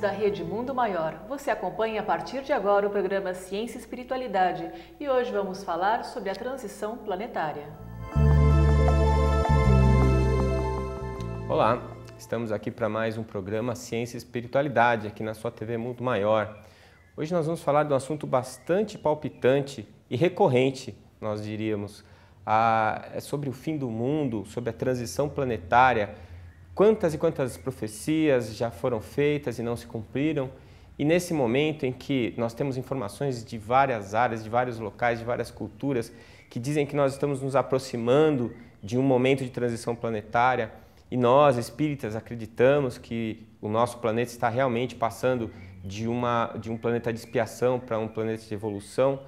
da Rede Mundo Maior. Você acompanha a partir de agora o programa Ciência e Espiritualidade e hoje vamos falar sobre a transição planetária. Olá, estamos aqui para mais um programa Ciência e Espiritualidade aqui na sua TV Mundo Maior. Hoje nós vamos falar de um assunto bastante palpitante e recorrente, nós diríamos, sobre o fim do mundo, sobre a transição planetária. Quantas e quantas profecias já foram feitas e não se cumpriram? E nesse momento em que nós temos informações de várias áreas, de vários locais, de várias culturas, que dizem que nós estamos nos aproximando de um momento de transição planetária, e nós, espíritas, acreditamos que o nosso planeta está realmente passando de um planeta de expiação para um planeta de evolução.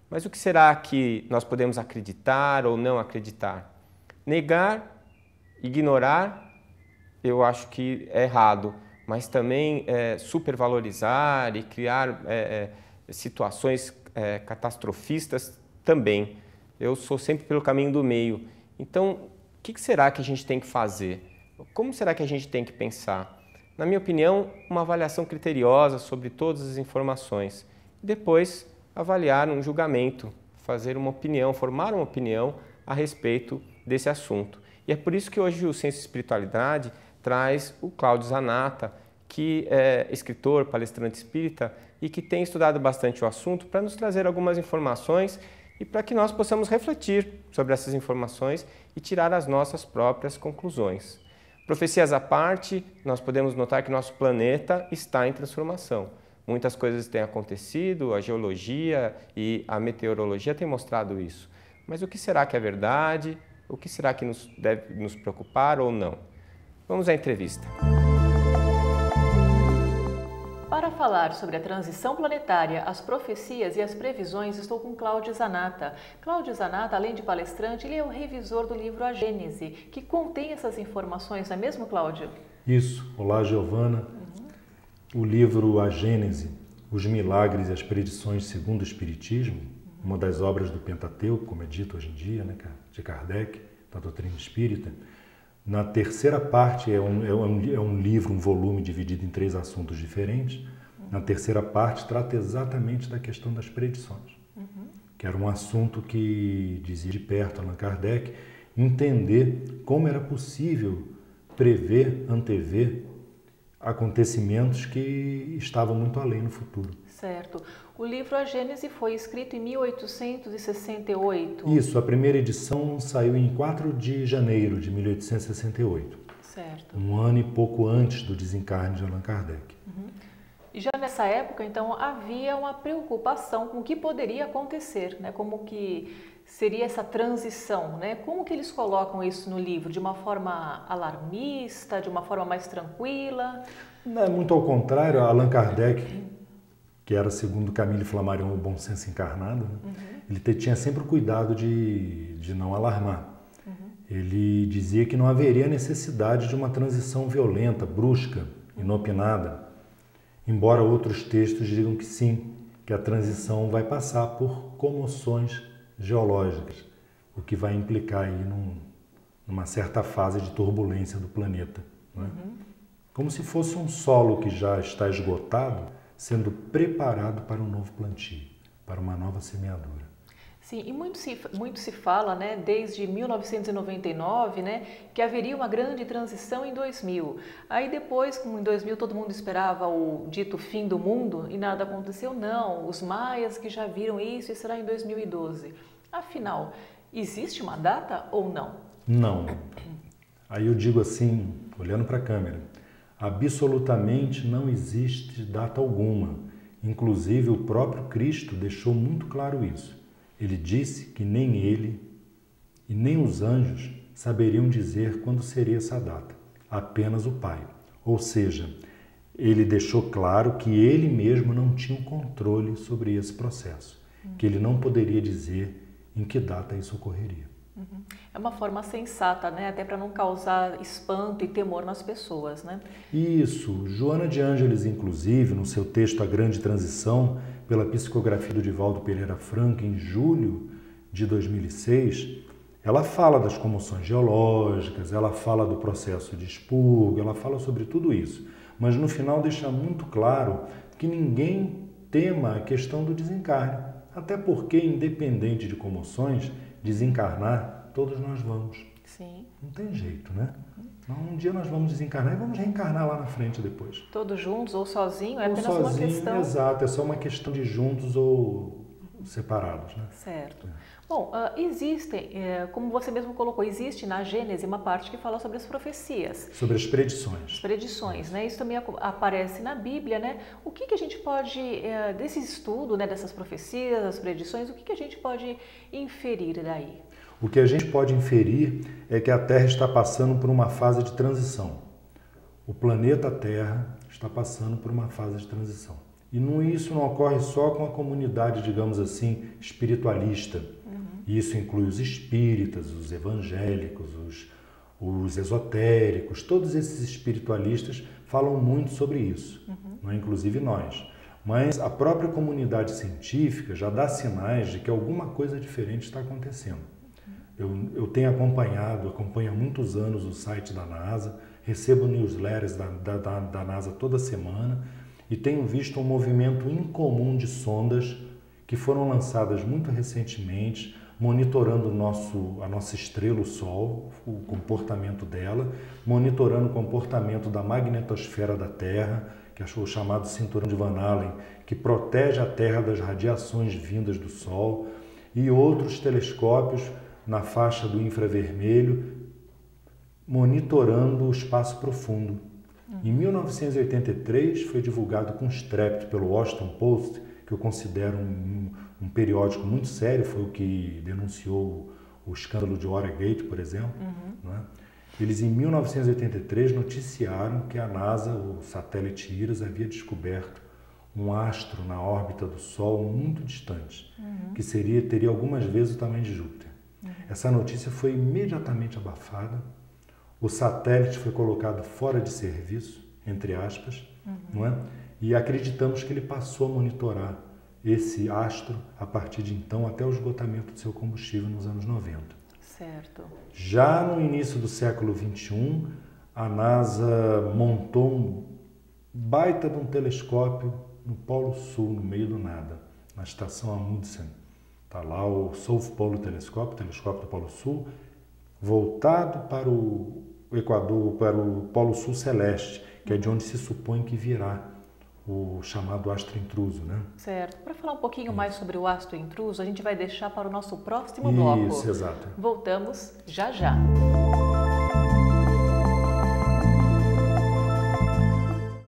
Mas o que será que nós podemos acreditar ou não acreditar? Negar, ignorar, eu acho que é errado, mas também supervalorizar e criar situações catastrofistas também. Eu sou sempre pelo caminho do meio. Então, o que será que a gente tem que fazer? Como será que a gente tem que pensar? Na minha opinião, uma avaliação criteriosa sobre todas as informações. Depois, avaliar um julgamento, fazer uma opinião, formar uma opinião a respeito desse assunto. E é por isso que hoje o Ciência e Espiritualidade traz o Cláudio Zanata, que é escritor, palestrante espírita e que tem estudado bastante o assunto para nos trazer algumas informações e para que nós possamos refletir sobre essas informações e tirar as nossas próprias conclusões. Profecias à parte, nós podemos notar que nosso planeta está em transformação. Muitas coisas têm acontecido, a geologia e a meteorologia têm mostrado isso. Mas o que será que é verdade? O que será que deve nos preocupar ou não? Vamos à entrevista. Para falar sobre a transição planetária, as profecias e as previsões, estou com Cláudio Zanata. Cláudio Zanata, além de palestrante, ele é o revisor do livro A Gênese, que contém essas informações, não é mesmo, Cláudio? Isso. Olá, Giovana. O livro A Gênese, Os Milagres e as Predições segundo o Espiritismo, uma das obras do Pentateuco, como é dito hoje em dia, né, de Kardec, da doutrina espírita. Na terceira parte, é um livro, um volume dividido em 3 assuntos diferentes. Na terceira parte, trata exatamente da questão das predições, que era um assunto que dizia de perto Allan Kardec, entender como era possível prever, antever acontecimentos que estavam muito além no futuro. Certo. O livro A Gênese foi escrito em 1868. Isso, a primeira edição saiu em 4 de janeiro de 1868. Certo. Um ano e pouco antes do desencarne de Allan Kardec. E já nessa época, então, havia uma preocupação com o que poderia acontecer, né? Como que seria essa transição, né? Como que eles colocam isso no livro? De uma forma alarmista, de uma forma mais tranquila? Não, muito ao contrário, Allan Kardec, que era, segundo Camille Flammarion, o bom senso encarnado, né? Ele tinha sempre o cuidado de não alarmar. Ele dizia que não haveria necessidade de uma transição violenta, brusca, inopinada, embora outros textos digam que sim, que a transição vai passar por comoções geológicas, o que vai implicar aí numa certa fase de turbulência do planeta. Né? Como se fosse um solo que já está esgotado, sendo preparado para um novo plantio, para uma nova semeadura. Sim, e muito se fala, né, desde 1999, né, que haveria uma grande transição em 2000. Aí depois, como em 2000 todo mundo esperava o dito fim do mundo e nada aconteceu, não. Os maias que já viram isso e será em 2012. Afinal, existe uma data ou não? Não. Aí eu digo assim, olhando para a câmera, absolutamente não existe data alguma. Inclusive o próprio Cristo deixou muito claro isso. Ele disse que nem ele e nem os anjos saberiam dizer quando seria essa data, apenas o Pai. Ou seja, ele deixou claro que ele mesmo não tinha um controle sobre esse processo, que ele não poderia dizer em que data isso ocorreria. É uma forma sensata, né? Até para não causar espanto e temor nas pessoas, né? Isso. Joana de Ângeles, inclusive, no seu texto A Grande Transição, pela psicografia do Divaldo Pereira Franco, em julho de 2006, ela fala das comoções geológicas, ela fala do processo de expurgo, ela fala sobre tudo isso. mas no final deixa muito claro que ninguém tema a questão do desencarne. Até porque, independente de comoções, desencarnar, todos nós vamos. Sim. Não tem jeito, né? Um dia nós vamos desencarnar e vamos reencarnar lá na frente depois. Todos juntos ou sozinho, é ou apenas sozinho, uma questão... Exato, é só uma questão de juntos ou separados, né? Certo. Bom, existem, como você mesmo colocou, existe na Gênese uma parte que fala sobre as profecias. Sobre as predições. As predições, né? Isso também aparece na Bíblia, né? O que a gente pode, desse estudo, né, dessas profecias, das predições, o que a gente pode inferir daí? O que a gente pode inferir é que a Terra está passando por uma fase de transição. O planeta Terra está passando por uma fase de transição. E isso não ocorre só com a comunidade, digamos assim, espiritualista. Isso inclui os espíritas, os evangélicos, os esotéricos, todos esses espiritualistas falam muito sobre isso, não é? Inclusive nós. Mas a própria comunidade científica já dá sinais de que alguma coisa diferente está acontecendo. Eu tenho acompanho há muitos anos o site da NASA, recebo newsletters da NASA toda semana e tenho visto um movimento incomum de sondas que foram lançadas muito recentemente, monitorando a nossa estrela, o Sol, o comportamento dela, monitorando o comportamento da magnetosfera da Terra, que é o chamado cinturão de Van Allen, que protege a Terra das radiações vindas do Sol, e outros telescópios na faixa do infravermelho, monitorando o espaço profundo. Em 1983, foi divulgado com estrépito pelo Washington Post, que eu considero um periódico muito sério, foi o que denunciou o escândalo de Watergate, por exemplo. Né? Eles, em 1983, noticiaram que a NASA, o satélite IRAS, havia descoberto um astro na órbita do Sol muito distante, que teria algumas vezes o tamanho de Júpiter. Essa notícia foi imediatamente abafada, o satélite foi colocado fora de serviço, entre aspas, não é? E acreditamos que ele passou a monitorar esse astro a partir de então até o esgotamento do seu combustível nos anos 90. Certo. Já no início do século XXI, a NASA montou um baita de um telescópio no Polo Sul, no meio do nada, na estação Amundsen. Está lá o South Pole Telescope, telescópio do Polo Sul, voltado para o Equador, para o Polo Sul Celeste, que é de onde se supõe que virá o chamado astro intruso, né? Certo. Para falar um pouquinho mais sobre o astro intruso, a gente vai deixar para o nosso próximo bloco. Isso, exato. Voltamos já já.